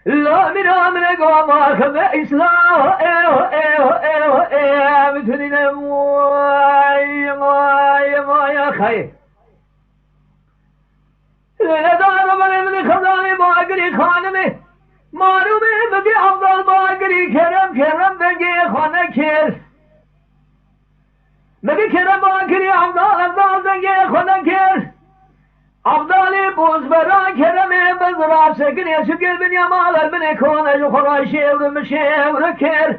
لا میرم نگاه ماخذ اسلام میتونین مای خیر ندارم من خدای باگری خانمه معلومه بگی افضل باگری کرم بگی خانه کر بگی کرم باگری افضل بگی خانه کر افضل بوز برا کرمه بزرع سکنی شکل بنی مال بنی کونه جو خرای شیور مشیور کر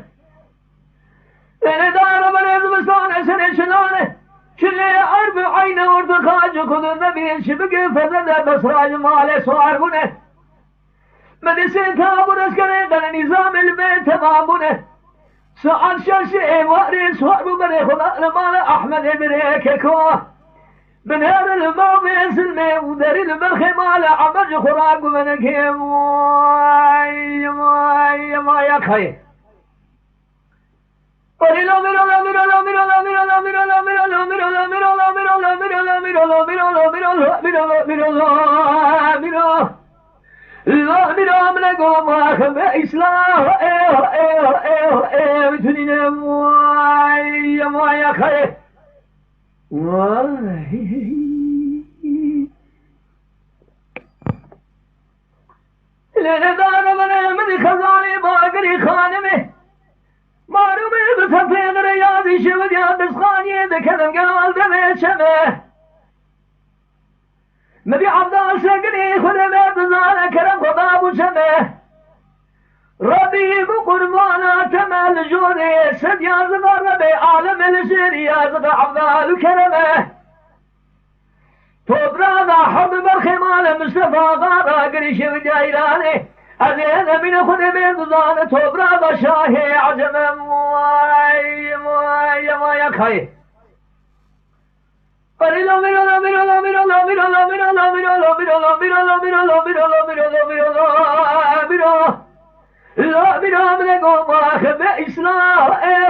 ندارم من ازمستان سنه شلانه شلی عرب عین ورد خاج خود نبی شبگی فزد بسراج مال سوار بونه مدرسه تابون اسکره در نظام البيت تمامونه سؤال شاش واري سوار بني خدا المال احمد بريك كو بنهار الماء بيسلمي ودار البرخ مال عمج خراق منك ما يا خير لا میرم نگاه ماخذ اسلام میتونین مای خیر لندان من خزانه باگری خانمه معلومه بسفین ریاضی شود یا بسخانی دکدم گلال دمه شمه مبي عبدال سقني خدمه بزانه كرم خدا بشمه ربي بقربانا تمال جوري سد يا زغر ربي عالم الجير يا زغر عبدال كرمه توبرانا حب برخمال مصطفى غارا قريش وجايراني أذين من خدمه بزانه توبرانا شاهي عجم موي خير لا